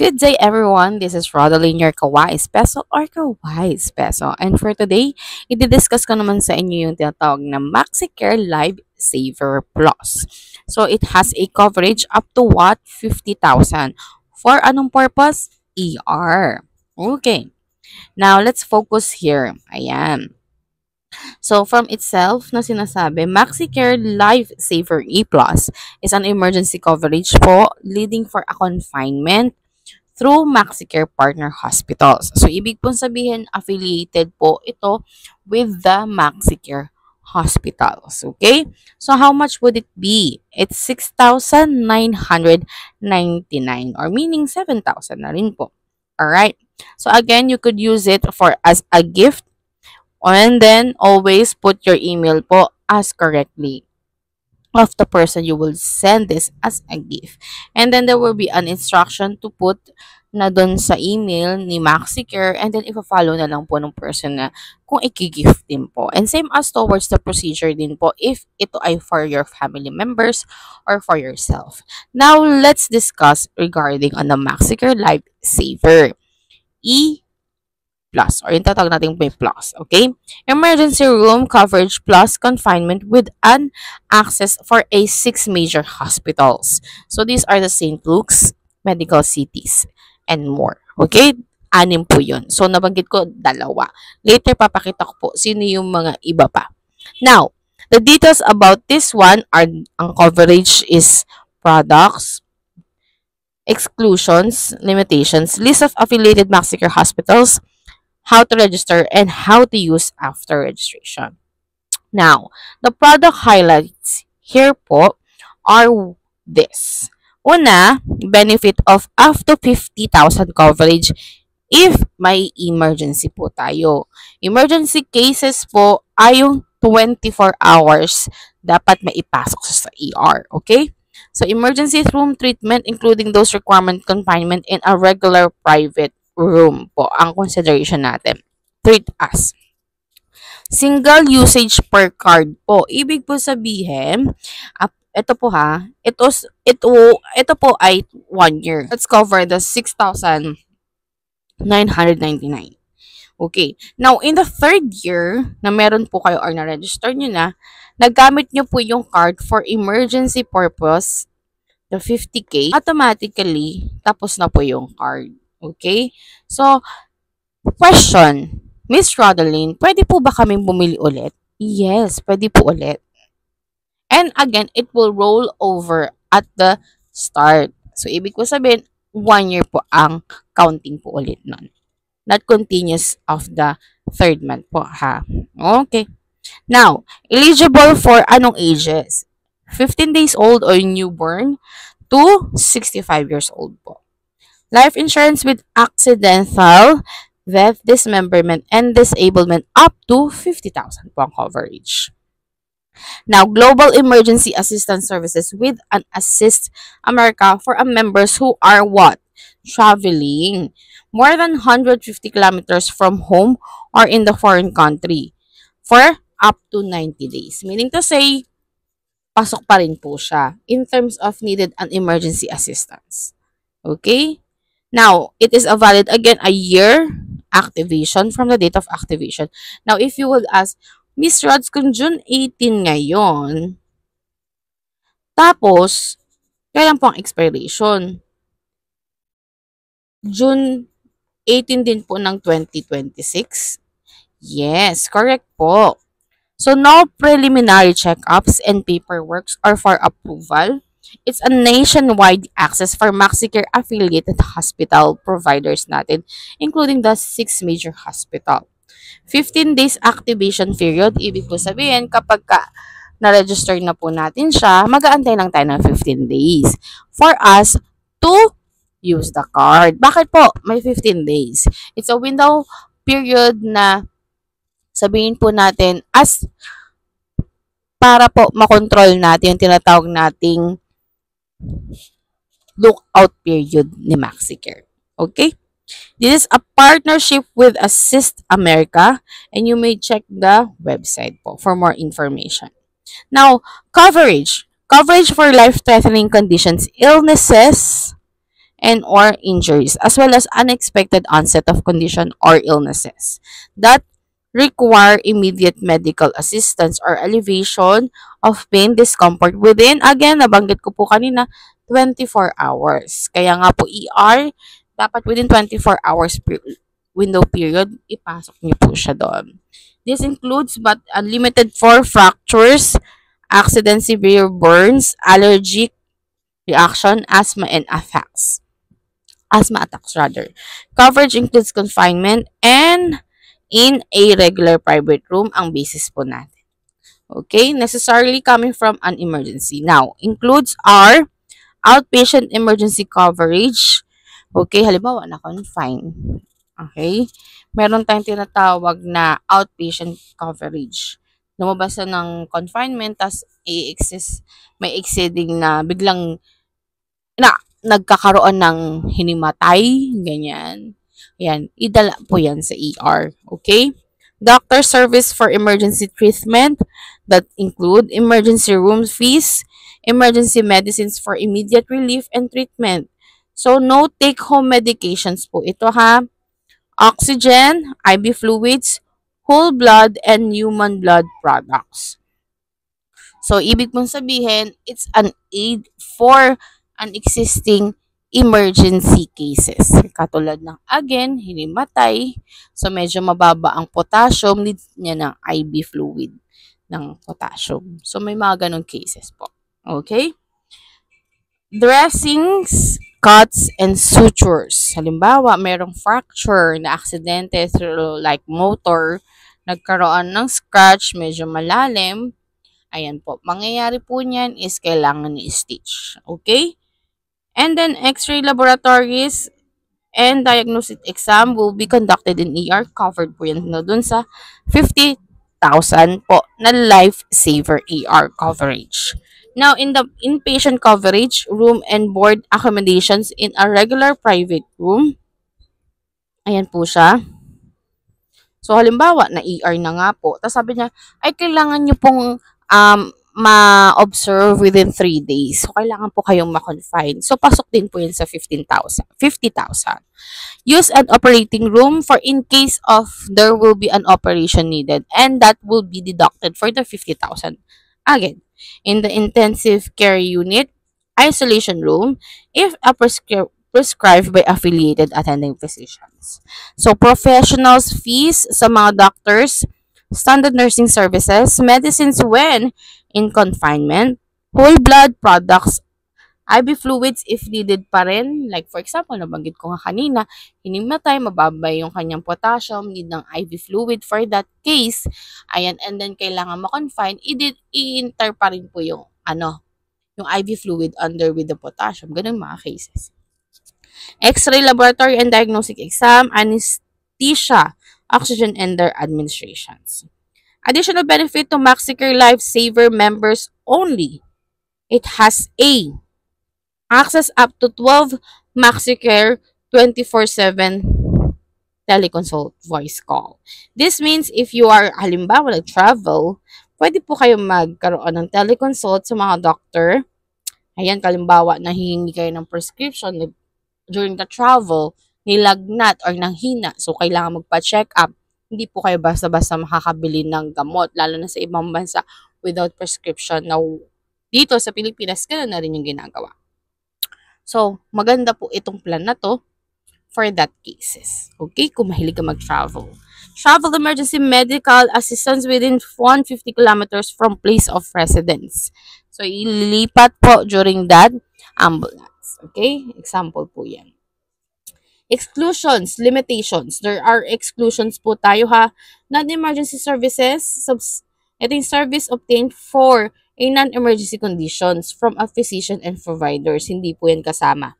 Good day, everyone. This is Rodeline, your Kawais Peso or Kawais Peso. And for today, i-discuss ko naman sa inyo yung tinatawag na MaxiCare Life Saver Plus. So, it has a coverage up to what? 50,000. For anong purpose? ER. Okay. Now, let's focus here. Ayan. So, from itself na sinasabi, MaxiCare Life Saver E Plus is an emergency coverage po leading for a confinement through MaxiCare partner hospitals. So, ibig pong sabihin, affiliated po ito with the MaxiCare hospitals. Okay? So, how much would it be? It's 6,999 or meaning 7,000 na rin po. Alright? So, again, you could use it for as a gift and then always put your email po as correctly of the person you will send this as a gift. And then there will be an instruction to put na doon sa email ni MaxiCare and then ipa-follow na lang po ng person na kung i-gift din po. And same as towards the procedure din po if ito ay for your family members or for yourself. Now, let's discuss regarding on the MaxiCare Life Saver E plus or yung tatawag natin may plus, okay? Emergency room coverage plus confinement with an access for a 6 major hospitals. So these are the St. Luke's, medical cities, and more. Okay? 6 po yun. So nabanggit ko 2. Later papakita ko po sino yung mga iba pa. Now, the details about this one are ang coverage is products, exclusions, limitations, list of affiliated MaxiCare hospitals, how to register, and how to use after registration. Now, the product highlights here po are this. Una, benefit of up to 50,000 coverage if may emergency po tayo. Emergency cases po ay yung 24 hours dapat maipasok sa ER. Okay? So, emergency room treatment including those requirement confinement in a regular private room po ang consideration natin. Treat as single usage per card po. Ibig po sabihin, ito po ha, ito po ay 1 year. Let's cover the 6,999. Okay. Now, in the 3rd year na meron po kayo or na-register nyo na, nagamit nyo po yung card for emergency purpose, the 50K, automatically, tapos na po yung card. Okay? So, question, Miss Rodeline, pwede po ba kaming bumili ulit? Yes, pwede po ulit. And again, it will roll over at the start. So, ibig ko sabihin, 1 year po ang counting po ulit nun. Not continuous of the 3rd month po, ha? Okay. Now, eligible for anong ages? 15 days old or newborn to 65 years old po. Life insurance with accidental death, dismemberment, and disablement up to 50,000 po ang coverage. Now, global emergency assistance services with an Assist America for members who are what? Traveling more than 150 kilometers from home or in the foreign country for up to 90 days. Meaning to say, pasok pa rin po siya in terms of needed an emergency assistance. Okay? Now, it is a valid, again, a year activation from the date of activation. Now, if you would ask, Miss Rods, kung June 18 ngayon, tapos, kailan po ang expiration? June 18 din po ng 2026? Yes, correct po. So, no preliminary checkups and paperwork are for approval. It's a nationwide access for MaxiCare affiliated hospital providers natin, including the 6 major hospital. 15 days activation period, ibig po sabihin kapag na-register na po natin siya, mag-aantay lang tayo ng 15 days for us to use the card. Bakit po may 15 days? It's a window period na sabihin po natin as para po makontrol natin yung tinatawag nating lookout period ni MaxiCare. Okay? This is a partnership with Assist America and you may check the website po for more information. Now, coverage. Coverage for life-threatening conditions, illnesses, and or injuries, as well as unexpected onset of condition or illnesses that require immediate medical assistance or alleviation of pain, discomfort within, again, nabanggit ko po kanina, 24 hours. Kaya nga po ER, dapat within 24 hours window period, ipasok niyo po siya doon. This includes but unlimited for fractures, accident, severe burns, allergic reaction, asthma, and attacks. Asthma attacks rather. Coverage includes confinement and in a regular private room ang basis po natin. Okay, necessarily coming from an emergency. Now, includes our outpatient emergency coverage. Okay, halimbawa na-confine. Okay, meron tayong tinatawag na outpatient coverage. Lumabas na ng confinement, tas may exceeding na biglang na nagkakaroon ng hinimatay, ganyan. Yan, idala po yan sa ER. Okay? Doctor service for emergency treatment that include emergency room fees, emergency medicines for immediate relief and treatment. So, no take-home medications po ito ha. Oxygen, IV fluids, whole blood, and human blood products. So, ibig mong sabihin, it's an aid for an existing emergency cases. Katulad ng, again, hinimatay. So, medyo mababa ang potassium. Needs niya ng IV fluid ng potassium. So, may mga ganong cases po. Okay? Dressings, cuts, and sutures. Halimbawa, merong fracture na aksidente through like motor, nagkaroon ng scratch, medyo malalim. Ayan po. Mangyayari po niyan is kailangan i-stitch. Okay? And then, X-ray laboratories and diagnostic exam will be conducted in ER. Covered po yan no, dun sa 50,000 po na lifesaver ER coverage. Now, in the inpatient coverage, room and board accommodations in a regular private room. Ayan po siya. So, halimbawa, na ER na nga po. Tapos sabi niya, ay kailangan nyo pong ma-observe within 3 days. So, kailangan po kayong ma-confine. So, pasok din po yun sa 50,000. Use an operating room for in case of there will be an operation needed. And that will be deducted for the 50,000. Again, in the intensive care unit, isolation room, if a prescribed by affiliated attending physicians. So, professionals fees sa mga doctors, standard nursing services, medicines when in confinement, whole blood products, IV fluids if needed pa rin. Like for example, nabanggit ko nga kanina, hinimatay, mababa yung kanyang potassium, need ng IV fluid for that case. Ayan, and then kailangan ma-confine, i-enter pa rin po yung yung IV fluid under with the potassium. Ganun mga cases. X-ray laboratory and diagnostic exam, anesthesia, oxygen, and their administrations. Additional benefit to MaxiCare Lifesaver members only. It has A. Access up to 12 MaxiCare 24/7 teleconsult voice call. This means if you are, halimbawa, nag-travel, pwede po kayo magkaroon ng teleconsult sa mga doctor. Ayan, kalimbawa, nahihingi kayo ng prescription during the travel, nilagnat or nanghina. So, kailangan magpa-check up. Hindi po kayo basta-basta makakabili ng gamot, lalo na sa ibang bansa without prescription. Now, dito sa Pilipinas, ganoon na rin yung ginagawa. So, maganda po itong plan na to for that cases. Okay? Kung mahilig ka mag-travel. Travel emergency medical assistance within 150 kilometers from place of residence. So, ililipat po during that ambulance. Okay? Example po yan. Exclusions, limitations. There are exclusions po tayo ha. Non-emergency services. Ito yung service obtained for a non-emergency conditions from a physician and providers. Hindi po yan kasama.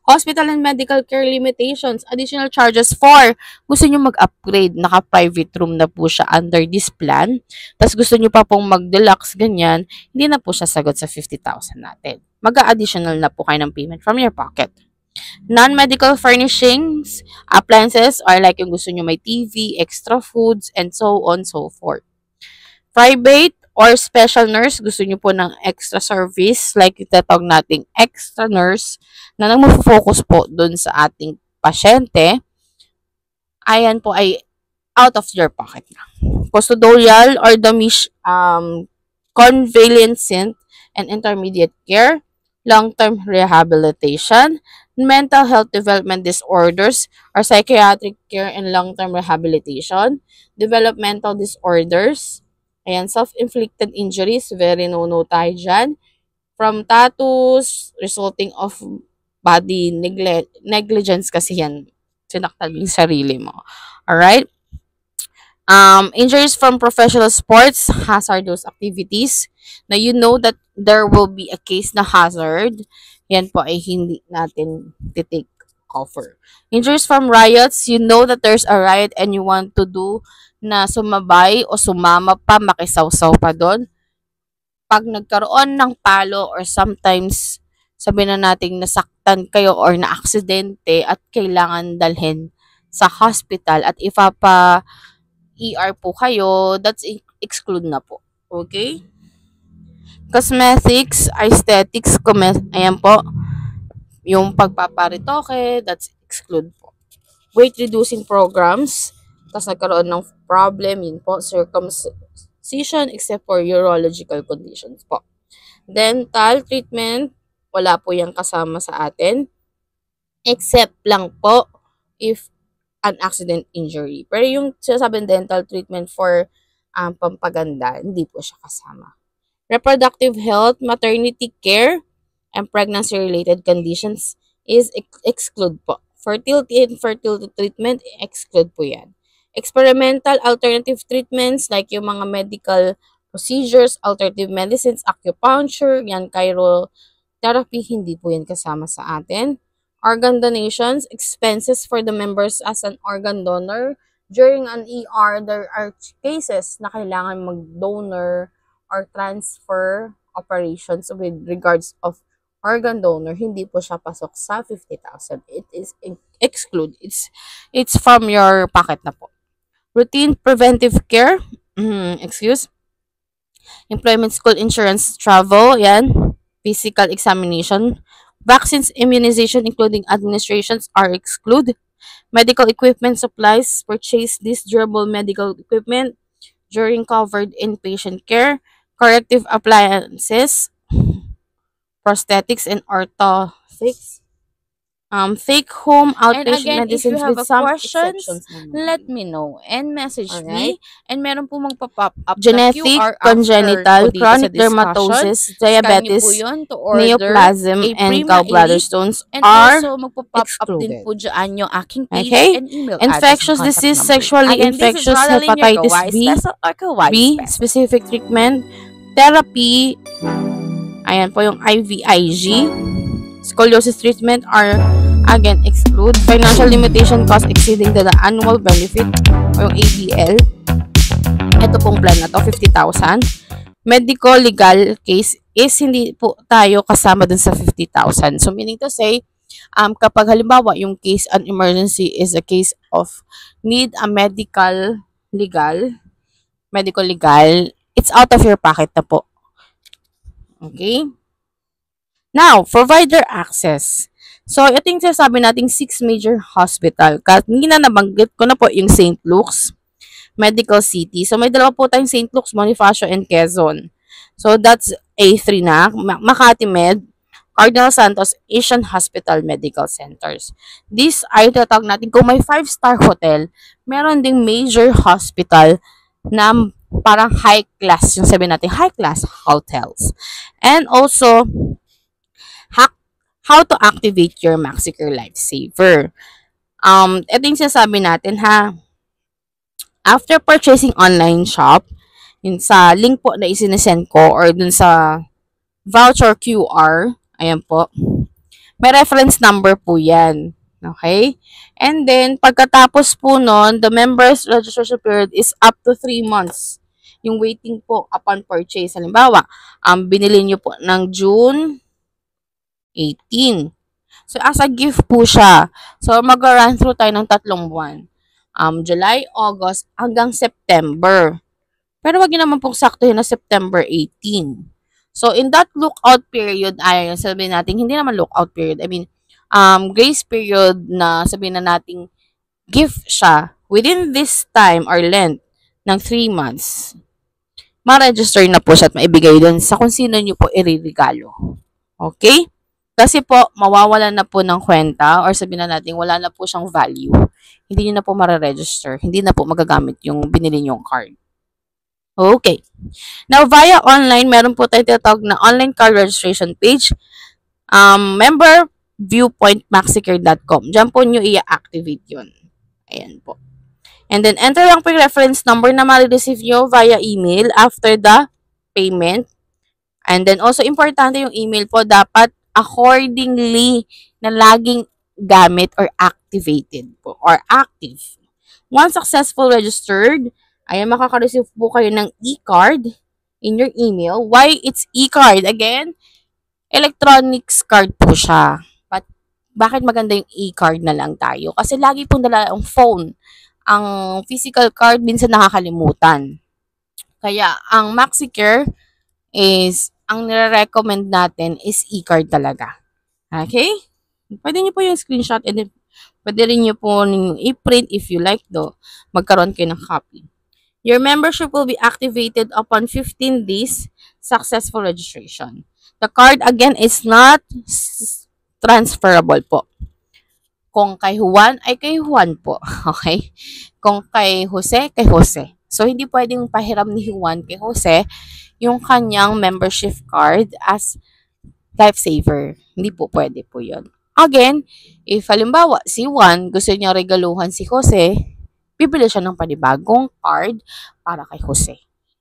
Hospital and medical care limitations. Additional charges for gusto nyo mag-upgrade. Naka-private room na po siya under this plan. Tapos gusto nyo pa pong mag-deluxe, ganyan. Hindi na po siya sagot sa 50,000 natin. Mag-additional na po kayo ng payment from your pocket. Non-medical furnishings, appliances, or like yung gusto nyo may TV, extra foods, and so on, so forth. Private or special nurse, gusto nyo po ng extra service, like itatawag nating extra nurse, na nag-focus po dun sa ating pasyente, ayan po ay out of your pocket na. Custodial or the convalescent and intermediate care, long-term rehabilitation, mental health development disorders or psychiatric care and long-term rehabilitation, developmental disorders, ayan, self-inflicted injuries, very no-no tayo dyan, from tattoos, resulting of body negligence kasi yan, sinaktan yung sarili mo. Alright? Injuries from professional sports, hazardous activities, na you know that there will be a case na hazard, yan po ay hindi natin titake cover. Injuries from riots, you know that there's a riot and you want to do na sumabay o sumama pa, makisawsaw pa doon. Pag nagkaroon ng palo or sometimes sabihin na nating nasaktan kayo or na-aksidente at kailangan dalhin sa hospital at ipapa ER po kayo, that's exclude na po. Okay? Cosmetics, aesthetics, ayan po. Yung pagpaparitoke, that's exclude po. Weight reducing programs, tapos nagkaroon ng problem, yun po, circumcision except for urological conditions po. Dental treatment, wala po yung kasama sa atin. Except lang po if an accident injury. Pero yung sinasabing dental treatment for pampaganda, hindi po siya kasama. Reproductive health, maternity care, and pregnancy-related conditions is exclude po. Fertility and fertility treatment, exclude po yan. Experimental alternative treatments like yung mga medical procedures, alternative medicines, acupuncture, yan, chirotherapy, hindi po yan kasama sa atin. Organ donations, expenses for the members as an organ donor. During an ER, there are cases na kailangan mag-donor or transfer operations with regards of organ donor. Hindi po siya pasok sa 50,000. It is exclude. It's from your pocket na po. Routine preventive care, employment, school insurance, travel, yan, physical examination, vaccines, immunization, including administrations, are excluded. Medical equipment supplies, purchase this durable medical equipment during covered inpatient care, corrective appliances, prosthetics, and orthotics. Take home outpatient medicines with some exceptions. Let me know and message me. And meron po magpa-pop up genetic, congenital, chronic dermatosis, diabetes, neoplasm, and gallbladder stones are also magpa-pop up din excluded. po dyan yung aking page Okay? and email Infectious address and disease, contact number. sexually Again, this is infectious Rodaline, your hepatitis kawaii B, special or kawaii B, special. specific treatment, therapy, ayan po yung IVIG, scoliosis treatment are again exclude, financial limitation cost exceeding the annual benefit o yung ABL, ito pong plan na to, 50,000. Medical legal case is hindi po tayo kasama dun sa 50,000. So meaning to say, kapag halimbawa yung case an emergency is a case of need a medical legal, it's out of your pocket na po. Okay? Now, provider access. So, ito yung sinasabi nating 6 major hospital. Hindi na nabanggit ko na po yung St. Luke's Medical City. So, may dalawa po tayong St. Luke's, Bonifacio, and Quezon. So, that's A3 na. Makati Med, Cardinal Santos Asian Hospital Medical Centers. These ay tatawag natin, kung may 5-star hotel, meron ding major hospital na parang high class, yung sabihin natin, high class hotels. And also, how to activate your MaxiCare Lifesaver. Ito yung sinasabi natin ha. After purchasing online shop, yun sa link po na isinesend ko or dun sa voucher QR, ayan po, may reference number po yan. Okay? And then, pagkatapos po nun, the member's registration period is up to 3 months. Yung waiting po upon purchase. Halimbawa, binili nyo po ng June 18. So, as a gift po siya. So, mag-run through tayo ng 3 buwan. July, August, hanggang September. Pero wag niyo naman pong saktuhin na September 18. So, in that lookout period, ay sabihin natin, hindi naman lookout period, I mean, grace period na sabihin na nating gift siya within this time or length ng 3 months, ma-register na po siya at maibigay dun sa kung sino nyo po iririgalo. Okay? Kasi po, mawawalan na po ng kwenta or sabihin na natin, wala na po siyang value. Hindi nyo na po mara-register. Hindi na po magagamit yung binili nyong card. Okay. Now, via online, meron po tayo tinatawag na online card registration page. Member viewpointmaxicare.com. Diyan po nyo i-activate yun. Ayan po. And then, enter lang po yung reference number na ma-receive nyo via email after the payment. And then, also, importante yung email po, dapat accordingly na laging gamit or activated po, or active. Once successful registered, ayan, makaka-receive po kayo ng e-card in your email. Why it's e-card? Again, electronics card po siya. But, bakit maganda yung e-card na lang tayo? Kasi lagi pong dala ang phone. Ang physical card, minsan nakakalimutan. Kaya, ang MaxiCare is, ang nire-recommend natin is e-card talaga. Okay? Pwede nyo po yung screenshot and then, pwede rin nyo po i-print if you like do. Magkaroon kayo ng copy. Your membership will be activated upon 15 days successful registration. The card, again, is not transferable po. Kung kay Juan, ay kay Juan po. Okay? Kung kay Jose, kay Jose. So, hindi pwedeng pahiram ni Juan kay Jose yung kanyang membership card as lifesaver. Hindi po pwede po yun. Again, if halimbawa, si Juan gusto niya regaluhan si Jose, bibili siya ng panibagong card para kay Jose.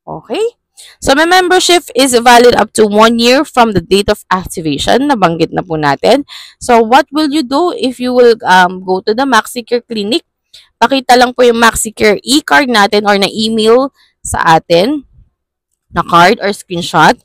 Okay? So, my membership is valid up to 1 year from the date of activation. Nabanggit na po natin. So, what will you do if you will go to the MaxiCare Clinic? Pakita lang po yung MaxiCare e-card natin or na-email sa atin na card or screenshot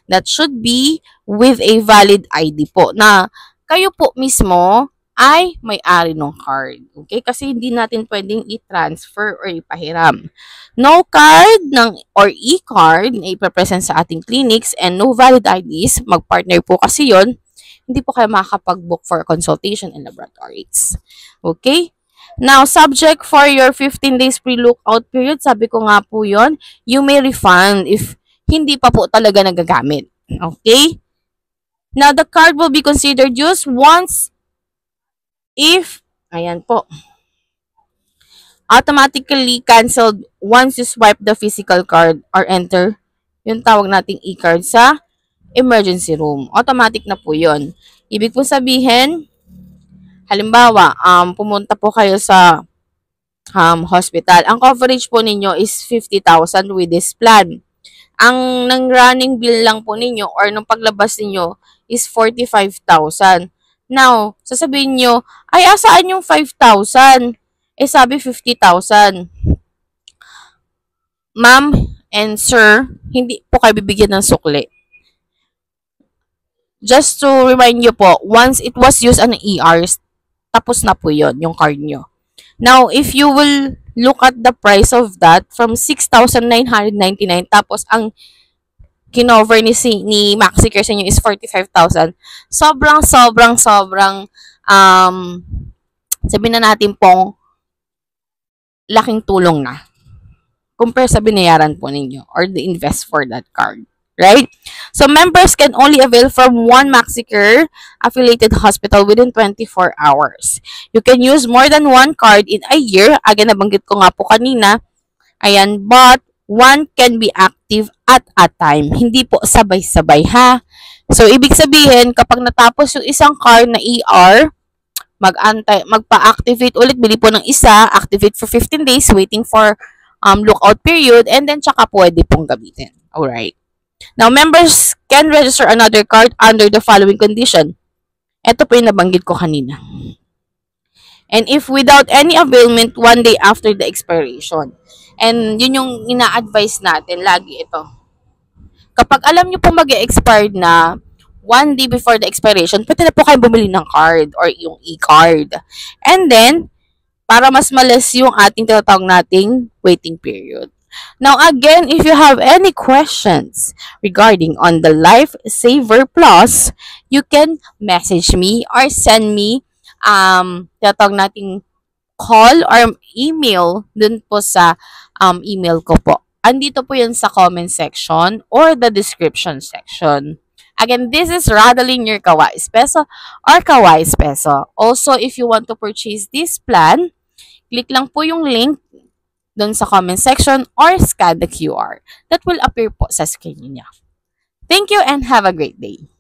that should be with a valid ID po na kayo po mismo ay may-ari ng card. Okay? Kasi hindi natin pwedeng i-transfer or ipahiram. No card or e-card na ipapresent sa ating clinics and no valid IDs, mag-partner po kasi yon, hindi po kayo makakapag-book for consultation in laboratories. Okay? Now, subject for your 15 days pre-lookout period, sabi ko nga po yon, you may refund if hindi pa po talaga nagagamit. Okay? Now, the card will be considered used once if, ayan po, automatically canceled once you swipe the physical card or enter yung tawag nating e-card sa emergency room. Automatic na po yun. Ibig po sabihin, halimbawa, pumunta po kayo sa hospital. Ang coverage po ninyo is 50,000 with this plan. Ang nang running bill lang po ninyo or nung paglabas ninyo is 45,000. Now, sasabihin nyo, ay asaan yung 5,000? Eh sabi 50,000. Ma'am and sir, hindi po kayo bibigyan ng sukli. Just to remind you po, once it was used on ERs, tapos na po yon yung card nyo. Now, if you will look at the price of that from 6,999, tapos ang kinover ni MaxiCare sa inyo is 45,000. Sobrang, sabihin na natin pong laking tulong na compare sa binayaran po ninyo or the invest for that card. Right? So, members can only avail from one MaxiCare affiliated hospital within 24 hours. You can use more than one card in a year. Again, nabanggit ko nga po kanina. Ayan, but one can be active at a time. Hindi po sabay-sabay, ha? So, ibig sabihin, kapag natapos yung isang card na ER, magpa-activate ulit, bili po ng isa, activate for 15 days, waiting for lookout period, and then tsaka pwede pong gamitin. Alright. Now, members can register another card under the following condition. Ito po yung nabanggit ko kanina. And if without any availment 1 day after the expiration. And yun yung ina-advise natin lagi ito. Kapag alam nyo po mag-expire na 1 day before the expiration, pwede na po kayo bumili ng card or yung e-card. And then, para mas malas yung ating tinatawag nating waiting period. Now again, if you have any questions regarding on the Lifesaver Plus, you can message me or send me tatawag nating call or email dun po sa email ko po. Andito po yun sa comment section or the description section. Again, this is Radeline, your Kawais Peso or Kawais Peso. Also, if you want to purchase this plan, click lang po yung link doon sa comment section or scan the QR that will appear po sa screen niya. Thank you and have a great day.